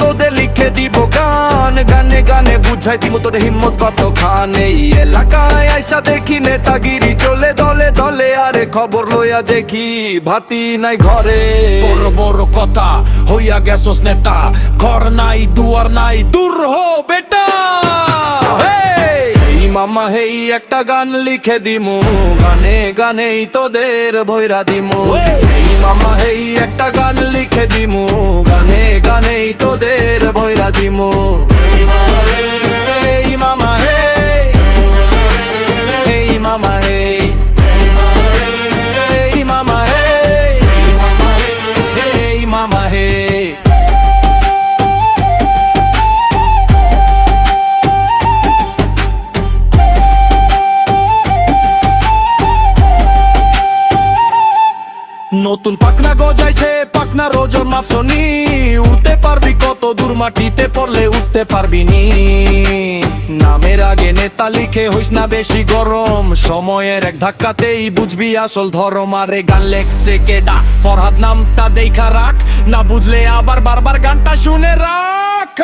তোদের লিখে দিব গান, গানে গানে বুঝাই দিব তোর হিম্মত কতখান। এই এলাকায় আইসা দেখি নেতাগিরি চলে দলে দলে, আরে খবর লইয়া দেখি ভাতি নাই ঘরে। বড় বড় কথা হইয়া গেছস নেতা, ঘর নাই দুয়ার নাই, দূর হো বেটা। এই মামা হেই একটা গান লিখে দিমু, গানে গানেই তোদের ভৈরা দিমু। এই মামা হেই একটা গান লিখে দিমু, গানে গানেই তোদের ভৈরা দিমু। এই মামা হে, এই মামা হে, এই মামা হে, এই মামা হে। নতুন পাখনা গজাইছে, পাখনার ওজন মাপছনি, উঠতে পারবি কত দূর, মাটিতে পড়লে উঠতে পারবি নি। নামের আগে নেতা লিখে হইস না বেশি গরম, সময়ের এক ধাক্কাতেই বুঝবি আসল ধরম। আরে গান লেখছে কেডা, ফরহাদ নামটা দেখা রাখ, না বুঝলে আবার বারবার গানটা শুনে রাখ।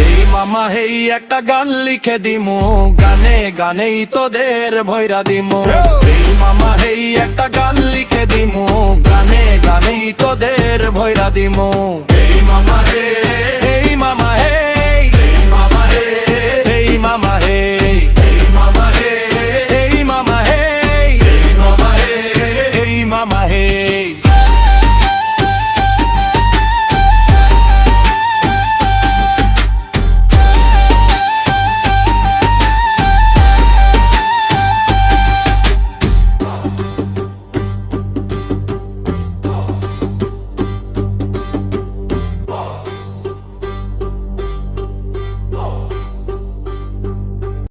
এই মামা হেই একটা গান লিখে দিমু, গানে গানেই তোদের ভৈরা দিমু। এই মামা হেই একটা গান লিখে দিমু, গানে গানেই তোদের ভৈরা দিমু। এই মামা হে।